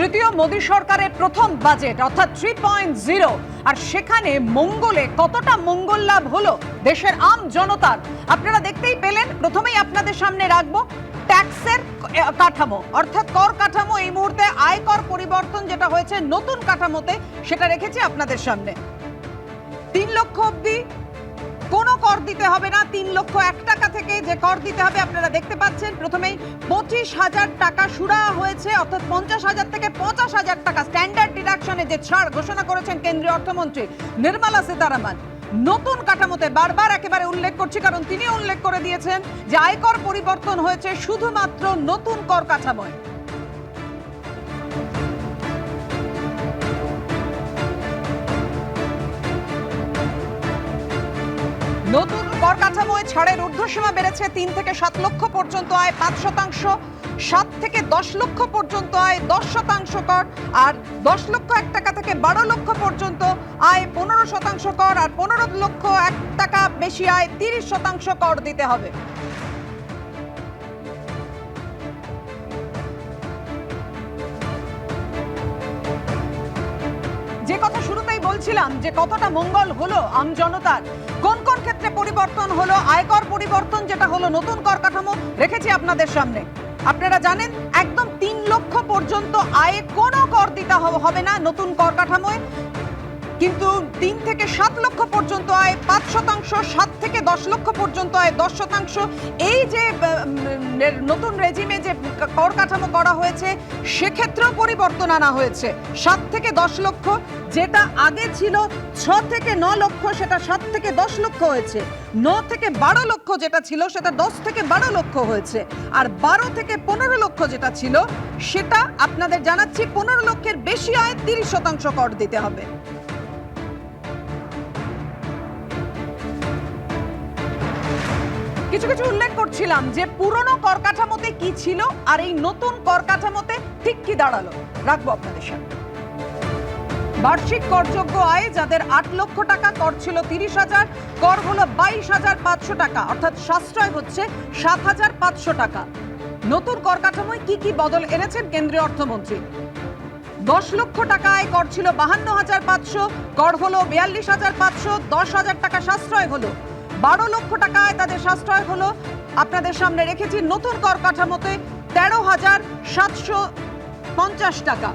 তৃতীয় মোদী সরকারের প্রথম বাজেট অর্থাৎ 3.0 আর সেখানে মঙ্গলে কতটা মঙ্গল লাভ হলো দেশের আম জনতার আপনারা দেখতেই পেলেন। প্রথমেই আপনাদের সামনে রাখবো ট্যাক্সের কাঠামো অর্থাৎ কর কাঠামো। এই মুহূর্তে আয়কর পরিবর্তন যেটা হয়েছে নতুন কাঠামোতে সেটা রেখেছি আপনাদের সামনে। 3 লক্ষ অবধি কোনো কর দিতে হবে না। 3 লক্ষ 1 টাকা থেকে যে কর দিতে হবে আপনারা দেখতে পাচ্ছেন। প্রথমেই 25,000 টাকা সুরাহা হয়েছে অর্থাৎ 50,000 থেকে 50,000 টাকা স্ট্যান্ডার্ড ডিডাকশনে যে ছাড় ঘোষণা করেছেন কেন্দ্রীয় অর্থমন্ত্রী নির্মলা সীতারামন। নতুন কাঠামোতে বারবার একেবারে উল্লেখ করছি কারণ তিনি উল্লেখ করে দিয়েছেন যে আয়কর পরিবর্তন হয়েছে শুধুমাত্র নতুন কর কাঠামোয়। নতুন কর কাঠামোয় ছাড়ের ঊর্ধ্বসীমা বেড়েছে। 3 থেকে 7 লক্ষ পর্যন্ত আয় 5%, 7 থেকে 10 লক্ষ পর্যন্ত আয় 10% কর, আর 10 লক্ষ 1 টাকা থেকে 12 লক্ষ পর্যন্ত আয় 15% কর, আর 15 লক্ষ 1 টাকা বেশি আয় 30% কর দিতে হবে। যে কথা শুরুতেই বলছিলাম যে কতটা মঙ্গল হলো আম জনতার, কোন কোন ক্ষেত্রে পরিবর্তন হলো, আয়কর পরিবর্তন যেটা হলো নতুন কর কাঠামো রেখেছি আপনাদের সামনে। আপনারা জানেন একদম 3 লক্ষ পর্যন্ত আয়ে কোনো কর দিতে হবে না নতুন কর কাঠামোয়, কিন্তু 3 থেকে 7 লক্ষ পর্যন্ত আয় 5%, 7 থেকে 10 লক্ষ পর্যন্ত আয় 10%। এই যে নতুন রেজিমে যে কর কাঠামো করা হয়েছে সেক্ষেত্রেও পরিবর্তন আনা হয়েছে। 7 থেকে 10 লক্ষ যেটা আগে ছিল 6 থেকে 9 লক্ষ সেটা 7 থেকে 10 লক্ষ হয়েছে। 9 থেকে 12 লক্ষ যেটা ছিল সেটা 10 থেকে 12 লক্ষ হয়েছে। আর 12 থেকে 15 লক্ষ যেটা ছিল সেটা আপনাদের জানাচ্ছি 15 লক্ষের বেশি আয় 30% কর দিতে হবে। কিছু কিছু উল্লেখ করছিলাম যে পুরনো কর কাঠামোতে কি ছিল আর এই নতুন কর কাঠামোতে ঠিক কি দাঁড়ালো, রাখবো আপনাদের সামনে। বার্ষিক করযোগ্য আয় যাদের 8 লক্ষ টাকা, কর ছিল 30,000, কর হলো 22,500 টাকা, অর্থাৎ সাশ্রয় হচ্ছে 7,500 টাকা। নতুন কর কাঠামোয় কি কি বদল এনেছেন কেন্দ্রীয় অর্থমন্ত্রী? 10 লক্ষ টাকা আয়, কর ছিল 52,500, কর হলো 42,500, 10,000 টাকা সাশ্রয় হলো। 12 লক্ষ টাকা আয় তাদের সাশ্রয় হলো। আপনাদের সামনে রেখেছি নতুন কর কাঠামোতে 13,750 টাকা।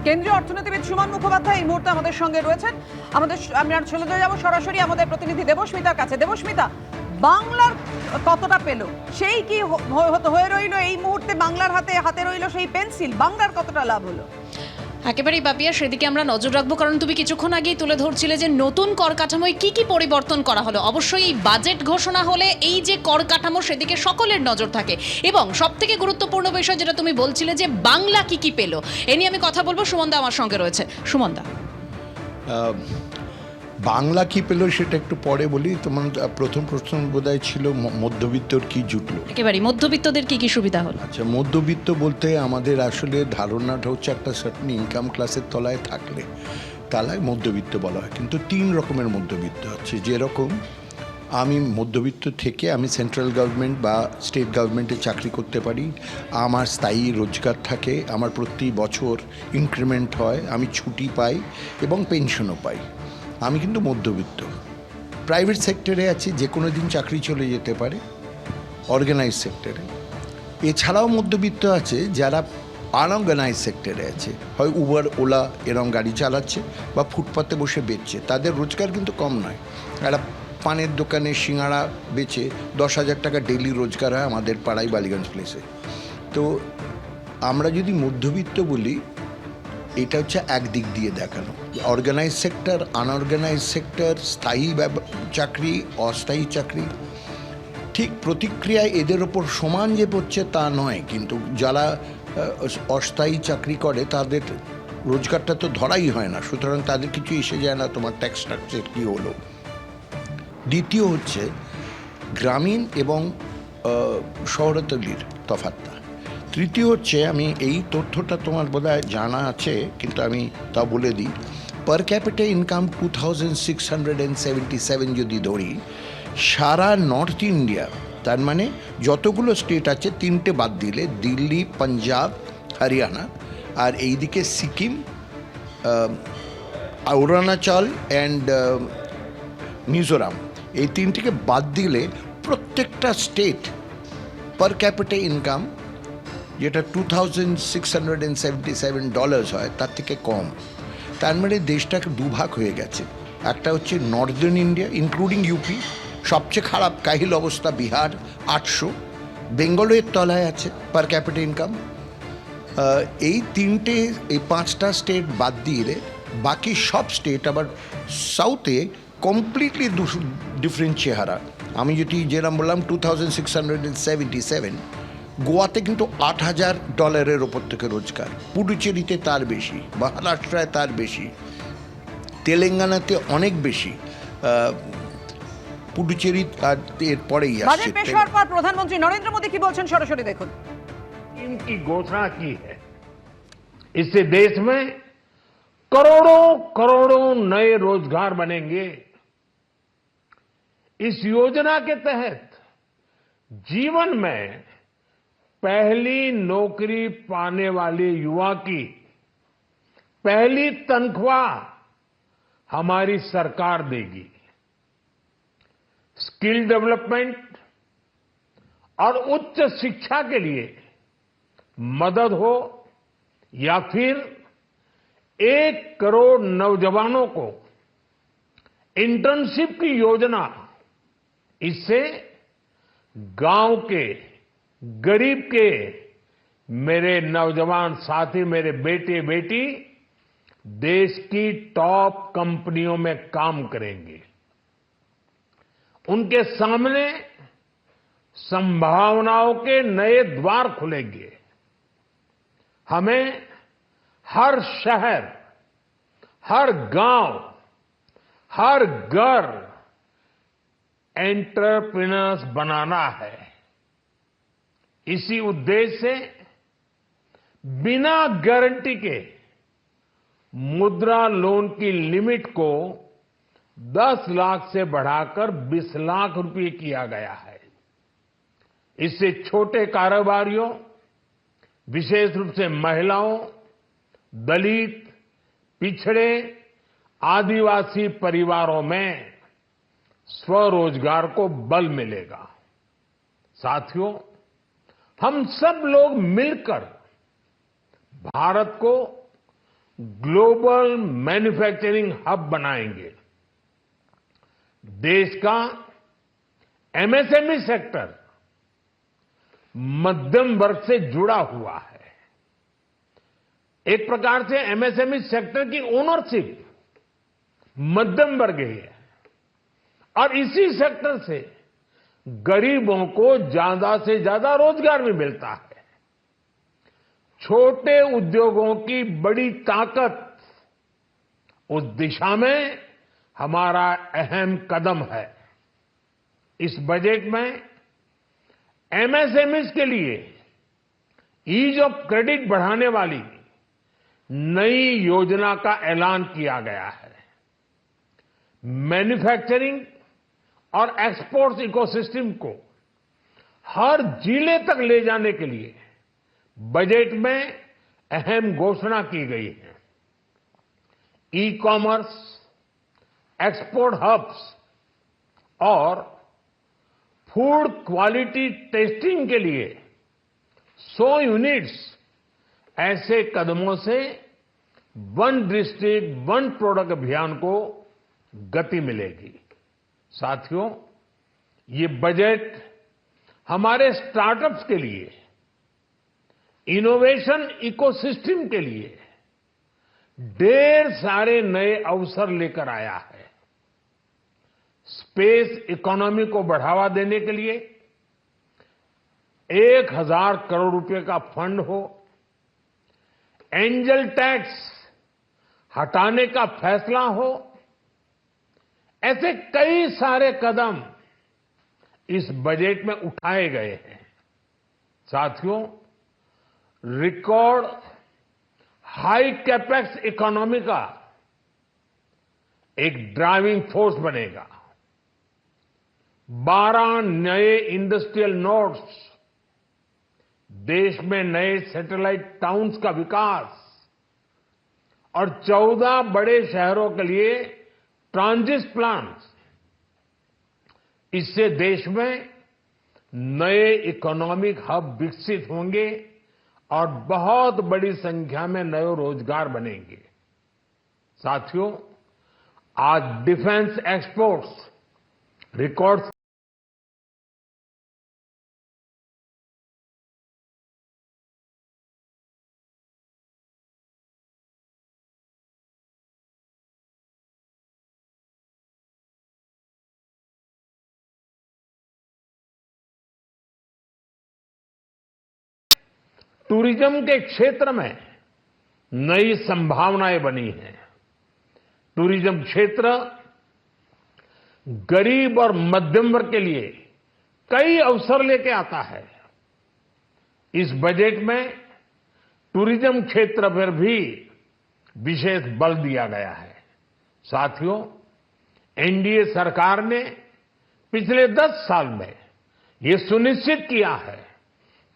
কেন্দ্রীয় অর্থনীতিবিদ সুমন মুখোপাধ্যায় এই মুহূর্তে আমাদের সঙ্গে রয়েছেন। আমরা চলে যাবো সরাসরি আমাদের প্রতিনিধি দেবস্মিতার কাছে। দেবস্মিতা, বাংলার কতটা পেল, সেই কি হয়ে রইল এই মুহূর্তে বাংলার হাতে রইল সেই পেন্সিল, বাংলার কতটা লাভ হলো? একেবারেই বাপিয়া, সেদিকে আমরা নজর রাখবো, কারণ তুমি কিছুক্ষণ আগেই তুলে ধরছিলে যে নতুন কর কাঠামোয় কি কি পরিবর্তন করা হলো। অবশ্যই এই বাজেট ঘোষণা হলে এই যে কর কাঠামো সেদিকে সকলের নজর থাকে, এবং সব থেকে গুরুত্বপূর্ণ বিষয় যেটা তুমি বলছিলে যে বাংলা কি কি পেল, এ নিয়ে আমি কথা বলবো। সুমনদা আমার সঙ্গে রয়েছে। সুমনদা, বাংলা কি পেল সেটা একটু পরে বলি। তোমার প্রথম প্রশ্ন বোধহয় ছিল মধ্যবিত্তর কি জুটলো। একেবারেই মধ্যবিত্তদের কি কি সুবিধা হলো? আচ্ছা, মধ্যবিত্ত বলতে আমাদের আসলে ধারণাটা হচ্ছে একটা সার্টেন ইনকাম ক্লাসের তলায় থাকলে তালায় মধ্যবিত্ত বলা হয়, কিন্তু 3 রকমের মধ্যবিত্ত আছে। যেরকম আমি মধ্যবিত্ত থেকে আমি সেন্ট্রাল গভর্নমেন্ট বা স্টেট গভর্নমেন্টে চাকরি করতে পারি, আমার স্থায়ী রোজগার থাকে, আমার প্রতি বছর ইনক্রিমেন্ট হয়, আমি ছুটি পাই এবং পেনশনও পাই, আমি কিন্তু মধ্যবিত্ত। প্রাইভেট সেক্টরে আছি, যে কোনো দিন চাকরি চলে যেতে পারে, অর্গানাইজ সেক্টরে। এছাড়াও মধ্যবিত্ত আছে যারা আনঅর্গানাইজ সেক্টরে আছে, হয় উবার ওলা এরম গাড়ি চালাচ্ছে বা ফুটপাতে বসে বেচছে, তাদের রোজগার কিন্তু কম নয়। একটা পানের দোকানে সিঙ্গাড়া বেচে 10,000 টাকা ডেইলি রোজগার হয় আমাদের পাড়ায় বালিগঞ্জ প্লেসে। তো আমরা যদি মধ্যবিত্ত বলি, এটা হচ্ছে একদিক দিয়ে দেখানো। অর্গানাইজ সেক্টর, আনঅর্গানাইজ সেক্টর, স্থায়ী চাকরি, অস্থায়ী চাকরি, ঠিক প্রতিক্রিয়ায় এদের ওপর সমান যে পড়ছে তা নয়, কিন্তু যারা অস্থায়ী চাকরি করে তাদের রোজগারটা তো ধরাই হয় না, সুতরাং তাদের কিছু এসে যায় না তোমার ট্যাক্স স্ট্রাকচার কী হলো। দ্বিতীয় হচ্ছে গ্রামীণ এবং শহরতলির তফাৎটা। তৃতীয় হচ্ছে, আমি এই তথ্যটা তোমার বোধহয় জানা আছে কিন্তু আমি তা বলে দিই, পার ক্যাপিটা ইনকাম 2677 যদি ধরি, সারা নর্থ ইন্ডিয়া, তার মানে যতগুলো স্টেট আছে তিনটে বাদ দিলে দিল্লি, পাঞ্জাব, হরিয়ানা, আর এইদিকে সিকিম, অরুণাচল অ্যান্ড মিজোরাম, এই তিনটিকে বাদ দিলে প্রত্যেকটা স্টেট পার ক্যাপিটা ইনকাম যেটা $2677 হয় তার থেকে কম। তার মানে দেশটাকে দুভাগ হয়ে গেছে। একটা হচ্ছে নর্দার্ন ইন্ডিয়া ইনক্লুডিং ইউপি, সবচেয়ে খারাপ কাহিল অবস্থা বিহার 800, বেঙ্গলের তলায় আছে পার ক্যাপিটা ইনকাম। এই তিনটে, এই পাঁচটা স্টেট বাদ দিলে বাকি সব স্টেট আবার সাউথে কমপ্লিটলি ডিফারেন্ট চেহারা। আমি যেরকম বললাম 2677, গোয়াতে কিন্তু $8,000 ওপর থেকে রোজগার, পুডুচেরিতে তার বেশি, মহারাষ্ট্রায় তার বেশি, তেলেঙ্গানাতে অনেক বেশি, পুডুচেরি আর এরপরেই বাজেট পেশ হওয়ার পর প্রধানমন্ত্রী নরেন্দ্র মোদী কি বলছেন সরাসরি দেখুন। इनकी घोषणा की है, इससे देश में करोड़ों करोड़ों नए रोजगार बनेंगे। इस योजना के तहत जीवन में पहली नौकरी पाने वाले युवा की पहली तनख्वाह हमारी सरकार देगी। स्किल डेवलपमेंट और उच्च शिक्षा के लिए मदद हो या फिर 1 करोड़ नौजवानों को इंटर्नशिप की योजना, इससे गांव के, गरीब के मेरे नौजवान साथी, मेरे बेटे बेटी देश की टॉप कंपनियों में काम करेंगे। उनके सामने संभावनाओं के नए द्वार खुलेंगे। हमें हर शहर, हर गांव, हर घर एंटरप्रेन्योर्स बनाना है। इसी उद्देश्य से बिना गारंटी के मुद्रा लोन की लिमिट को 10 लाख से बढ़ाकर 20 लाख रुपए किया गया है। इससे छोटे कारोबारियों, विशेष रूप से महिलाओं, दलित, पिछड़े, आदिवासी परिवारों में स्वरोजगार को बल मिलेगा। साथियों, हम सब लोग मिलकर भारत को ग्लोबल मैन्युफैक्चरिंग हब बनाएंगे। देश का एमएसएमई सेक्टर मध्यम वर्ग से जुड़ा हुआ है। एक प्रकार से एमएसएमई सेक्टर की ओनरशिप मध्यम वर्ग ही है और इसी सेक्टर से गरीबों को ज्यादा से ज्यादा रोजगार भी मिलता है। छोटे उद्योगों की बड़ी ताकत, उस दिशा में हमारा अहम कदम है। इस बजट में एमएसएमईज के लिए ईज ऑफ क्रेडिट बढ़ाने वाली नई योजना का ऐलान किया गया है। मैन्युफैक्चरिंग और एक्सपोर्ट्स इकोसिस्टम को हर जिले तक ले जाने के लिए बजट में अहम घोषणा की गई है। ई कॉमर्स, एक्सपोर्ट हब्स और फूड क्वालिटी टेस्टिंग के लिए 100 यूनिट्स, ऐसे कदमों से वन डिस्ट्रिक्ट वन प्रोडक्ट अभियान को गति मिलेगी। साथियों, ये बजट हमारे स्टार्टअप्स के लिए, इनोवेशन इकोसिस्टम के लिए ढेर सारे नए अवसर लेकर आया है। स्पेस इकोनॉमी को बढ़ावा देने के लिए 1,000 करोड़ रुपए का फंड हो, एंजल टैक्स हटाने का फैसला हो, ऐसे कई सारे कदम इस बजट में उठाए गए हैं। साथियों, रिकॉर्ड हाई कैपेक्स इकोनॉमी का एक ड्राइविंग फोर्स बनेगा। 12 नए इंडस्ट्रियल नोड्स, देश में नए सैटेलाइट टाउन्स का विकास और 14 बड़े शहरों के लिए ट्रांजिट प्लान्स, इससे देश में नए इकोनॉमिक हब विकसित होंगे और बहुत बड़ी संख्या में नए रोजगार बनेंगे। साथियों, आज डिफेंस एक्सपोर्ट्स रिकॉर्ड टूरिज्म के क्षेत्र में नई संभावनाएं बनी हैं। टूरिज्म क्षेत्र गरीब और मध्यम वर्ग के लिए कई अवसर लेके आता है। इस बजट में टूरिज्म क्षेत्र पर भी विशेष बल दिया गया है। साथियों, एनडीए सरकार ने पिछले 10 साल में ये सुनिश्चित किया है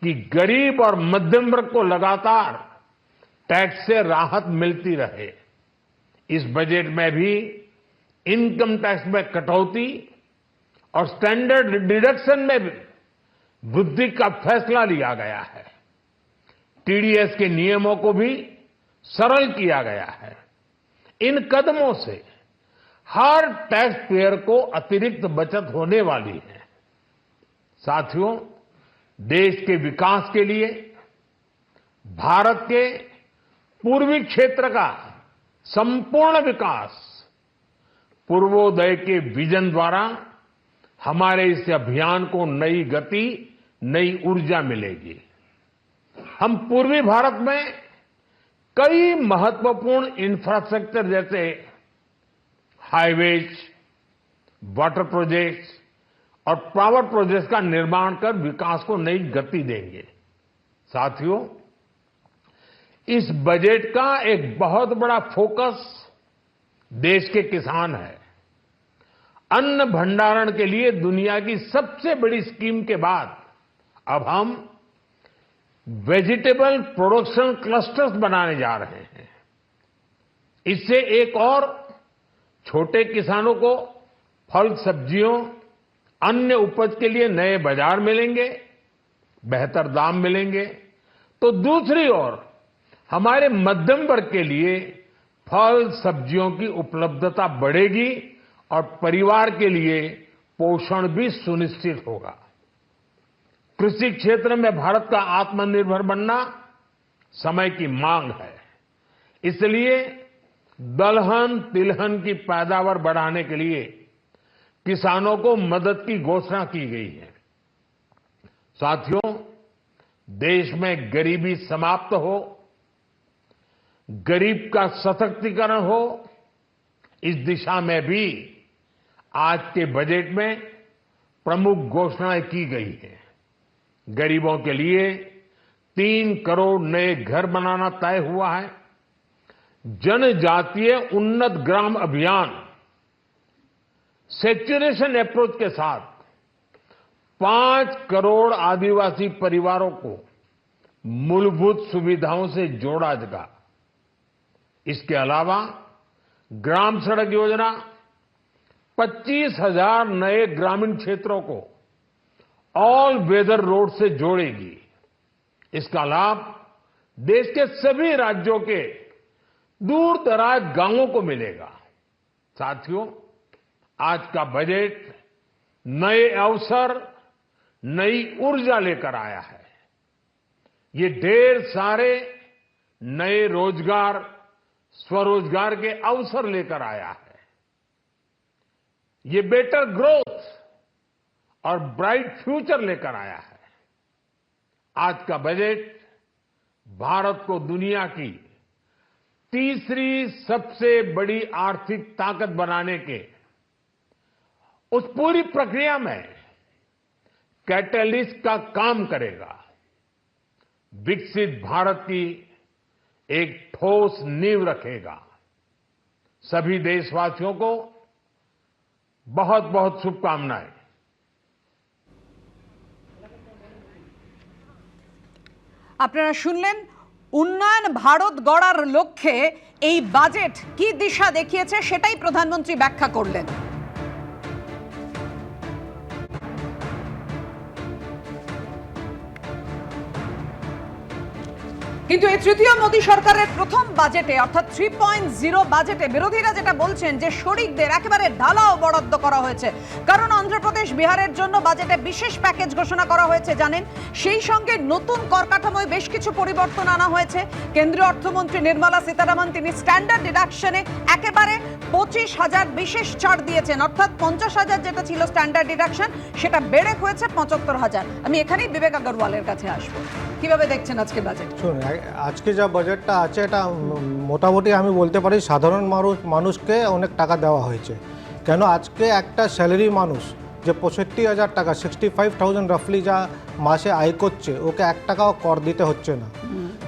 कि गरीब और मध्यम वर्ग को लगातार टैक्स से राहत मिलती रहे। इस बजट में भी इनकम टैक्स में कटौती और स्टैंडर्ड डिडक्शन में भी वृद्धि का फैसला लिया गया है। टीडीएस के नियमों को भी सरल किया गया है। इन कदमों से हर टैक्स पेयर को अतिरिक्त बचत होने वाली है। साथियों, देश के विकास के लिए भारत के पूर्वी क्षेत्र का संपूर्ण विकास पूर्वोदय के विजन द्वारा हमारे इस अभियान को नई गति, नई ऊर्जा मिलेगी। हम पूर्वी भारत में कई महत्वपूर्ण इंफ्रास्ट्रक्चर जैसे हाईवेज, वाटर प्रोजेक्ट्स और पावर प्रोजेक्ट्स का निर्माण कर विकास को नई गति देंगे। साथियों, इस बजट का एक बहुत बड़ा फोकस देश के किसान है। अन्न भंडारण के लिए दुनिया की सबसे बड़ी स्कीम के बाद अब हम वेजिटेबल प्रोडक्शन क्लस्टर्स बनाने जा रहे हैं। इससे एक और छोटे किसानों को फल, सब्जियों, अन्य उपज के लिए नए बाजार मिलेंगे, बेहतर दाम मिलेंगे, तो दूसरी ओर हमारे मध्यम वर्ग के लिए फल, सब्जियों की उपलब्धता बढ़ेगी और परिवार के लिए पोषण भी सुनिश्चित होगा। कृषि क्षेत्र में भारत का आत्मनिर्भर बनना समय की मांग है। इसलिए दलहन, तिलहन की पैदावार बढ़ाने के लिए किसानों को मदद की घोषणा की गई है। साथियों, देश में गरीबी समाप्त हो, गरीब का सशक्तिकरण हो, इस दिशा में भी आज के बजट में प्रमुख घोषणाएं की गई हैं। गरीबों के लिए 3 करोड़ नए घर बनाना तय हुआ है। जनजातीय उन्नत ग्राम अभियान सेचुरेशन अप्रोच के साथ 5 करोड़ आदिवासी परिवारों को मूलभूत सुविधाओं से जोड़ा जाएगा। इसके अलावा ग्राम सड़क योजना 25,000 नए ग्रामीण क्षेत्रों को ऑल वेदर रोड से जोड़ेगी। इसका लाभ देश के सभी राज्यों के दूर दराज गांवों को मिलेगा। साथियों, आज का बजट नए अवसर, नई ऊर्जा लेकर आया है। ये ढेर सारे नए रोजगार, स्वरोजगार के अवसर लेकर आया है। ये बेटर ग्रोथ और ब्राइट फ्यूचर लेकर आया है। आज का बजट भारत को दुनिया की तीसरी सबसे बड़ी आर्थिक ताकत बनाने के उस पूरी प्रक्रिया में कैटलिस्ट का काम करेगा। विकसित भारत की एक ठोस नींव रखेगा। सभी देशवासियों को बहुत बहुत शुभकामनाएं। আপনারা শুনলেন উন্নয়ন ভারত গড়ার লক্ষ্যে এই বাজেট কি দিশা দেখিয়েছে সেটাই প্রধানমন্ত্রী ব্যাখ্যা করলেন। কিন্তু এই তৃতীয় মোদী সরকারের প্রথম বাজেটে অর্থাৎ 3.0 বাজেটে বিরোধীরা যেটা বলছেন যে শরিকদের একেবারে ঢালাও বরাদ্দ করা হয়েছে, কারণ অন্ধ্রপ্রদেশ বিহারের জন্য বাজেটে বিশেষ প্যাকেজ ঘোষণা করা হয়েছে জানেন। সেই সঙ্গে নতুন কর কাঠামোয় বেশ কিছু পরিবর্তন আনা হয়েছে। কেন্দ্রীয় অর্থমন্ত্রী নির্মলা সীতারামন তিনি স্ট্যান্ডার্ড ডিডাকশনে একেবারে 25,000 বিশেষ ছাড় দিয়েছেন, অর্থাৎ 50,000 যেটা ছিল স্ট্যান্ডার্ড ডিডাকশন সেটা বেড়ে হয়েছে 75,000। আমি এখানেই বিবেক আগরওয়ালের কাছে আসবো, কিভাবে দেখছেন আজকে বাজেট? আজকে যা বাজেটটা আছে এটা মোটামুটি আমি বলতে পারি সাধারণ মানুষকে অনেক টাকা দেওয়া হয়েছে। কেন আজকে একটা স্যালারি মানুষ যে 65,000 টাকা 65,000 রাফলি যা মাসে আয় করছে ওকে 1 টাকাও কর দিতে হচ্ছে না।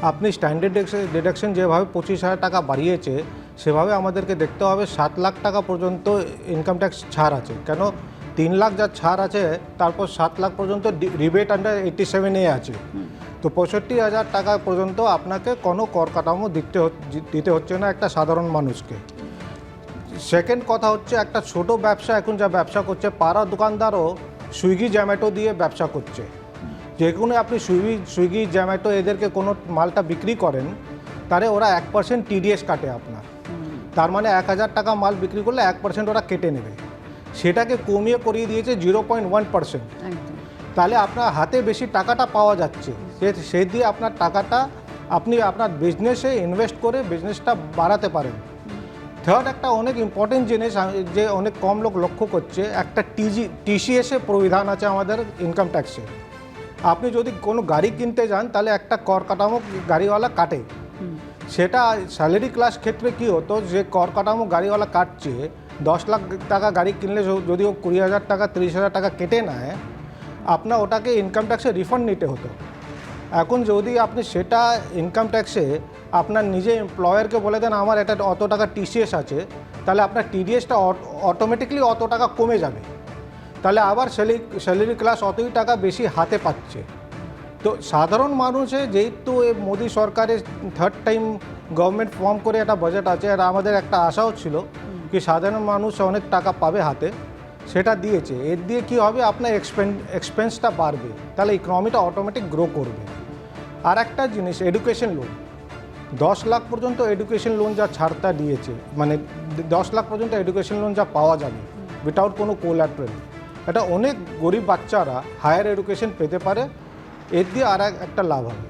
আপনি স্ট্যান্ডার্ড ডিডাকশন যেভাবে 25,000 টাকা বাড়িয়েছে সেভাবে আমাদেরকে দেখতে হবে 7 লাখ টাকা পর্যন্ত ইনকাম ট্যাক্স ছাড় আছে। কেন 3 লাখ যা ছাড় আছে তারপর 7 লাখ পর্যন্ত রিবেট আন্ডার 87A আছে। তো 65,000 টাকা পর্যন্ত আপনাকে কোনো কর কাঠামো দিতে হচ্ছে না একটা সাধারণ মানুষকে। সেকেন্ড কথা হচ্ছে একটা ছোট ব্যবসা এখন যা ব্যবসা করছে পাড়া দোকানদারও সুইগি জোম্যাটো দিয়ে ব্যবসা করছে। যেখানে আপনি সুইগি জোম্যাটো এদেরকে কোনো মালটা বিক্রি করেন তাহলে ওরা 1% TDS কাটে আপনার। তার মানে 1,000 টাকা মাল বিক্রি করলে 1% ওরা কেটে নেবে, সেটাকে কমিয়ে করিয়ে দিয়েছে 0.1%। তাহলে আপনার হাতে বেশি টাকাটা পাওয়া যাচ্ছে, সেই দিয়ে আপনার টাকাটা আপনি আপনার বিজনেসে ইনভেস্ট করে বিজনেসটা বাড়াতে পারেন। থার্ড একটা অনেক ইম্পর্টেন্ট জিনিস যে অনেক কম লোক লক্ষ্য করছে, একটা TCS-এ প্রবিধান আছে আমাদের ইনকাম ট্যাক্সে। আপনি যদি কোনো গাড়ি কিনতে যান তাহলে একটা কর কাঠামো গাড়িওয়ালা কাটে। সেটা স্যালারি ক্লাস ক্ষেত্রে কী হতো, যে কর কাঠামো গাড়িওয়ালা কাটছে 10 লাখ টাকা গাড়ি কিনলে যদি ও 20,000 টাকা 30,000 টাকা কেটে নেয় আপনার ওটাকে ইনকাম ট্যাক্সে রিফান্ড নিতে হতো। এখন যদি আপনি সেটা ইনকাম ট্যাক্সে আপনার নিজে এমপ্লয়ারকে বলে দেন আমার এটা অত টাকা TCS আছে, তাহলে আপনার TDS-টা অটোমেটিকলি অত টাকা কমে যাবে। তাহলে আবার স্যালারি ক্লাস অতই টাকা বেশি হাতে পাচ্ছে। তো সাধারণ মানুষে যেহেতু এই মোদী সরকারের থার্ড টাইম গভর্নমেন্ট ফর্ম করে একটা বাজেট আছে, আর আমাদের একটা আশাও ছিল কি সাধারণ মানুষ অনেক টাকা পাবে হাতে, সেটা দিয়েছে। এর দিয়ে কী হবে আপনার এক্সপেন্সটা বাড়বে, তাহলে ইকোনমিটা অটোমেটিক গ্রো করবে। আর একটা জিনিস এডুকেশন লোন 10 লাখ পর্যন্ত এডুকেশন লোন যা ছাড়টা দিয়েছে, মানে 10 লাখ পর্যন্ত এডুকেশন লোন যা পাওয়া যাবে উইথাউট কোনো কোল্যাটারাল, এটা অনেক গরিব বাচ্চারা হায়ার এডুকেশন পেতে পারে। এর দিয়ে আর একটা লাভ হবে।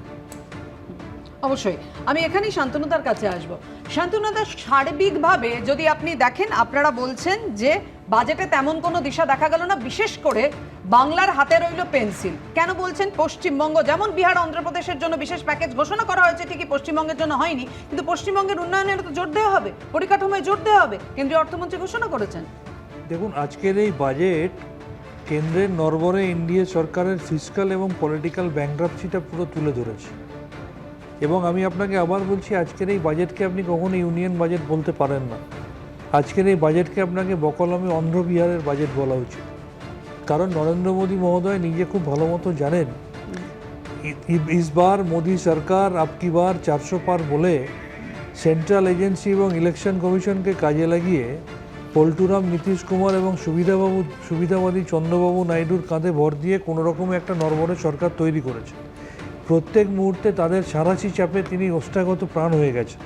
অবশ্যই আমি এখানেই শান্তনুদার কাছে আসব। শান্তনুদা, সার্বিকভাবে যদি আপনি দেখেন আপনারা বলছেন যে বাজেটে তেমন কোনো দিশা দেখা গেল না, বিশেষ করে বাংলার হাতে রইল পেন্সিল। কেন বলছেন? পশ্চিমবঙ্গ যেমন বিহার অন্ধ্রপ্রদেশের জন্য বিশেষ প্যাকেজ ঘোষণা করা হয়েছে, ঠিকই পশ্চিমবঙ্গের জন্য হয়নি, কিন্তু পশ্চিমবঙ্গের উন্নয়নের তো জোর দেওয়া হবে, পরিকাঠামোয় জোর দেওয়া হবে, কেন্দ্রীয় অর্থমন্ত্রী ঘোষণা করেছেন। দেখুন আজকের এই বাজেট কেন্দ্রের নরবরে এনডিএ সরকারের ফিসকাল এবং পলিটিক্যাল ব্যাংক্রাপসিটা পুরো তুলে ধরেছে। এবং আমি আপনাকে আবার বলছি আজকের এই বাজেটকে আপনি কখনো ইউনিয়ন বাজেট বলতে পারেন না। আজকের এই বাজেটকে আপনাকে বকলমে অন্ধ্র বিহারের বাজেট বলা উচিত। কারণ নরেন্দ্র মোদী মহোদয় নিজে খুব ভালো মতো জানেন इस बार मोदी सरकार अब की बार 400 पार बोले सेंट्रल एजेंसी এবং ইলেকশন কমিশনকে কাজে লাগিয়ে পল্টুরাম নীতিশ কুমার এবং সুবিধাবাদী চন্দ্রবাবু নাইডুর কাঁধে ভর দিয়ে কোনো রকম একটা নরবরে সরকার তৈরি করেছে। প্রত্যেক মুহূর্তে তাদের সারাশি চাপে তিনি ওষ্ঠাগত প্রাণ হয়ে গেছে।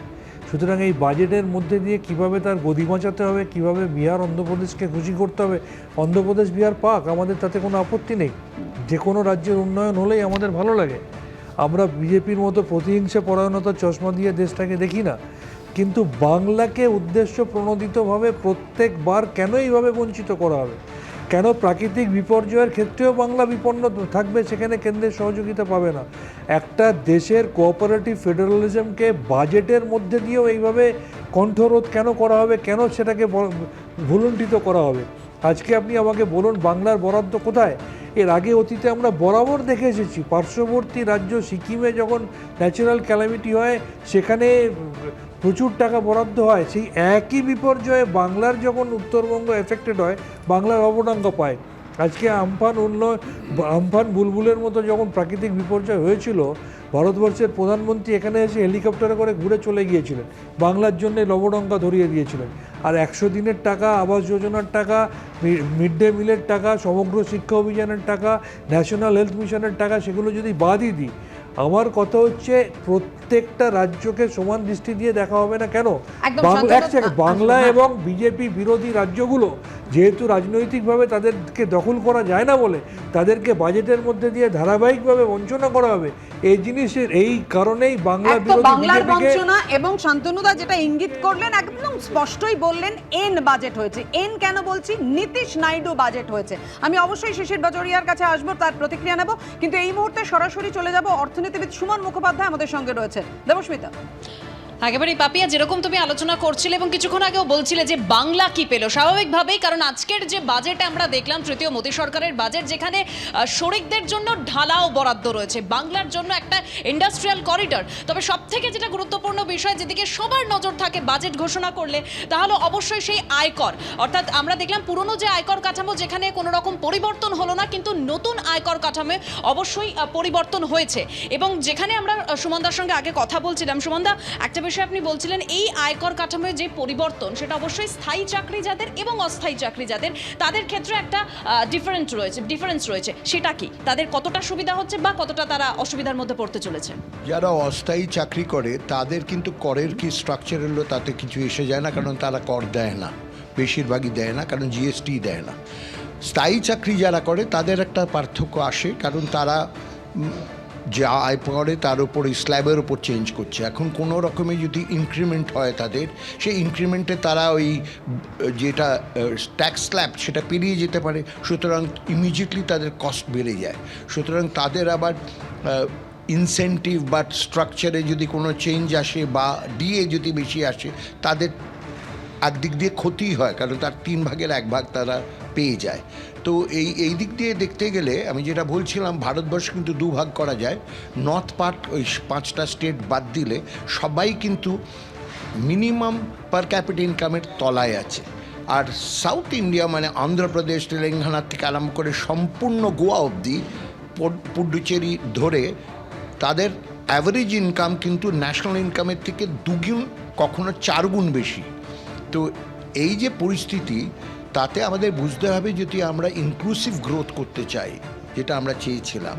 সুতরাং এই বাজেটের মধ্যে দিয়ে কিভাবে তার গদি বাঁচাতে হবে, কিভাবে বিহার অন্ধ্রপ্রদেশকে খুশি করতে হবে, অন্ধ্রপ্রদেশ বিহার পাক, আমাদের তাতে কোনো আপত্তি নেই। যে কোনো রাজ্যের উন্নয়ন হলেই আমাদের ভালো লাগে। আমরা বিজেপির মতো প্রতিহিংসা পরায়ণতার চশমা দিয়ে দেশটাকে দেখি না। কিন্তু বাংলাকে উদ্দেশ্য প্রণোদিতভাবে প্রত্যেকবার কেন এইভাবে বঞ্চিত করা হবে? কেন প্রাকৃতিক বিপর্যয়ের ক্ষেত্রেও বাংলা বিপন্ন থাকবে, সেখানে কেন্দ্রের সহযোগিতা পাবে না? একটা দেশের কোঅপারেটিভ ফেডারালিজমকে বাজেটের মধ্যে দিয়েও এইভাবে কণ্ঠরোধ কেন করা হবে? কেন সেটাকে ভুলুণ্ঠিত করা হবে? আজকে আপনি আমাকে বলুন বাংলার বরাদ্দ কোথায়? এর আগে অতীতে আমরা বরাবর দেখে এসেছি পার্শ্ববর্তী রাজ্য সিকিমে যখন ন্যাচারাল ক্যালামিটি হয় সেখানে প্রচুর টাকা বরাদ্দ হয়, সেই একই বিপর্যয়ে বাংলার যখন উত্তরবঙ্গ এফেক্টেড হয়, বাংলার অবদাঙ্গ পায়। আজকে আমফান বুলবুলের মতো যখন প্রাকৃতিক বিপর্যয় হয়েছিল, ভারতবর্ষের প্রধানমন্ত্রী এখানে এসে হেলিকপ্টারে করে ঘুরে চলে গিয়েছিলেন, বাংলার জন্য লবডঙ্কা ধরিয়ে দিয়েছিলেন। আর 100 দিনের টাকা, আবাস যোজনার টাকা, মিড ডে মিলের টাকা, সমগ্র শিক্ষা অভিযানের টাকা, ন্যাশনাল হেলথ মিশনের টাকা, সেগুলো যদি বাদই দিই, আমার কথা হচ্ছে প্রত্যেকটা রাজ্যকে সমান দৃষ্টি দিয়ে দেখা হবে না কেন? একদম বাংলা এবং বিজেপি বিরোধী রাজ্যগুলো যেহেতু রাজনৈতিকভাবে তাদেরকে দখল করা যায় না বলে তাদেরকে বাজেটের মধ্যে দিয়ে ধারাবাহিকভাবে বঞ্চনা করা হবে। এই জিনিসের এই কারণেই বাংলা বিরোধী বাংলার বিজেপিকে বঞ্চনা, এবং শান্তনুদা যেটা ইঙ্গিত করলেন একদম স্পষ্টই বললেন, এন বাজেট হয়েছে। এন কেন বলছি? নীতিশ নাইডু বাজেট হয়েছে। আমি অবশ্যই শিশির বাজোরিয়ার কাছে আসবো, তার প্রতিক্রিয়া নেব, কিন্তু এই মুহূর্তে সরাসরি চলে যাব অর্থনীতিবিদ সুমন মুখোপাধ্যায় আমাদের সঙ্গে রয়েছে। দেবস্মিতা, একেবারেই পাপিয়া, যেরকম তুমি আলোচনা করছিলে এবং কিছুক্ষণ আগেও বলছিলে যে বাংলা কি পেল, স্বাভাবিকভাবেই, কারণ আজকের যে বাজেটে আমরা দেখলাম তৃতীয় মোদী সরকারের বাজেট, যেখানে শ্রমিকদের জন্য ঢালাও বরাদ্দ রয়েছে, বাংলার জন্য একটা ইন্ডাস্ট্রিয়াল করিডর। তবে সব থেকে যেটা গুরুত্বপূর্ণ বিষয়, যেদিকে সবার নজর থাকে বাজেট ঘোষণা করলে, তাহলে অবশ্যই সেই আয়কর। অর্থাৎ আমরা দেখলাম পুরনো যে আয়কর কাঠামো, যেখানে কোনো রকম পরিবর্তন হলো না, কিন্তু নতুন আয়কর কাঠামো অবশ্যই পরিবর্তন হয়েছে। এবং যেখানে আমরা সুমনদার সঙ্গে আগে কথা বলছিলাম, সুমনদা একটা বিষয়ে আপনি বলছিলেন এই আয়কর কাঠামোয় যে পরিবর্তন, সেটা অবশ্যই স্থায়ী চাকরি যাদের এবং অস্থায়ী চাকরি যাদের, তাদের ক্ষেত্রে একটা ডিফারেন্স রয়েছে। সেটা কি, তাদের কতটা সুবিধা হচ্ছে বা কতটা তারা অসুবিধার মধ্যে পড়তে চলেছে? যারা অস্থায়ী চাকরি করে তাদের কিন্তু করের কি স্ট্রাকচার হলো তাতে কিছু এসে যায় না, কারণ তারা কর দেয় না, বেশিরভাগই দেয় না, কারণ জিএসটি দেয় না। স্থায়ী চাকরি যারা করে তাদের একটা পার্থক্য আসে, কারণ তারা যা আয় করে তার উপর স্ল্যাবের উপর চেঞ্জ করছে। এখন কোনো রকমে যদি ইনক্রিমেন্ট হয় তাদের, সেই ইনক্রিমেন্টে তারা ওই যেটা ট্যাক্স স্ল্যাব সেটা পেরিয়ে যেতে পারে, সুতরাং ইমিডিয়েটলি তাদের কস্ট বেড়ে যায়। সুতরাং তাদের আবার ইনসেন্টিভ বা স্ট্রাকচারে যদি কোনো চেঞ্জ আসে বা ডিএ যদি বেশি আসে, তাদের একদিক দিয়ে ক্ষতি হয়, কারণ তার 3 ভাগের 1 ভাগ তারা পেয়ে যায়। তো এই দিক দিয়ে দেখতে গেলে আমি যেটা বলছিলাম, ভারতবর্ষ কিন্তু 2 ভাগ করা যায়। নর্থ পার্ট, ওই 5টা স্টেট বাদ দিলে সবাই কিন্তু মিনিমাম পার ক্যাপিটা ইনকামের তলায় আছে। আর সাউথ ইন্ডিয়া মানে অন্ধ্রপ্রদেশ, তেলেঙ্গানা থেকে আরম্ভ করে সম্পূর্ণ গোয়া অবধি, পুডুচেরি ধরে, তাদের অ্যাভারেজ ইনকাম কিন্তু ন্যাশনাল ইনকামের থেকে 2 গুণ, কখনো 4 গুণ বেশি। তো এই যে পরিস্থিতি, তাতে আমাদের বুঝতে হবে যদি আমরা ইনক্লুসিভ গ্রোথ করতে চাই, যেটা আমরা চেয়েছিলাম,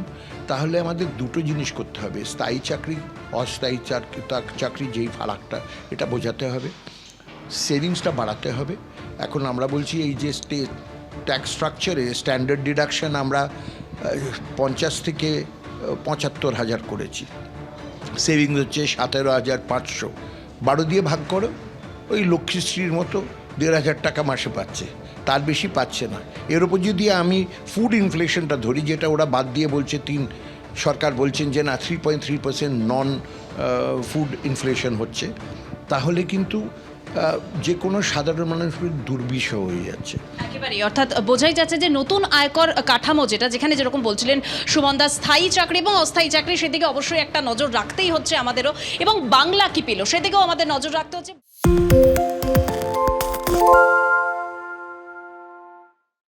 তাহলে আমাদের দুটো জিনিস করতে হবে। স্থায়ী চাকরি, অস্থায়ী চাকরি যেই ফারাকটা, এটা বোঝাতে হবে, সেভিংসটা বাড়াতে হবে। এখন আমরা বলছি এই যে ট্যাক্স স্ট্রাকচারে স্ট্যান্ডার্ড ডিডাকশন আমরা 50 থেকে 75,000 করেছি, সেভিংস হচ্ছে 17,500, 12 দিয়ে ভাগ করো, ওই লক্ষ্মীশ্রীর মতো 1,500 টাকা মাসে পাচ্ছে, তার বেশি পাচ্ছে না। এর উপর যদি আমি ফুড ইনফ্লেশনটা ধরি, যেটা ওরা বাদ দিয়ে বলছে, সরকার বলছেন যে না 3.3% নন ফুড ইনফ্লেশন হচ্ছে, তাহলে কিন্তু যে কোনো সাধারণ মানুষের দুর্বিষহ হয়ে যাচ্ছে। একেবারেই, অর্থাৎ বোঝাই যাচ্ছে যে নতুন আয়কর কাঠামো যেটা, যেখানে যেরকম বলছিলেন সুমনদা, স্থায়ী চাকরি এবং অস্থায়ী চাকরি, সেদিকে অবশ্যই একটা নজর রাখতেই হচ্ছে আমাদেরও, এবং বাংলা কি পেল সেদিকেও আমাদের নজর রাখতে হচ্ছে।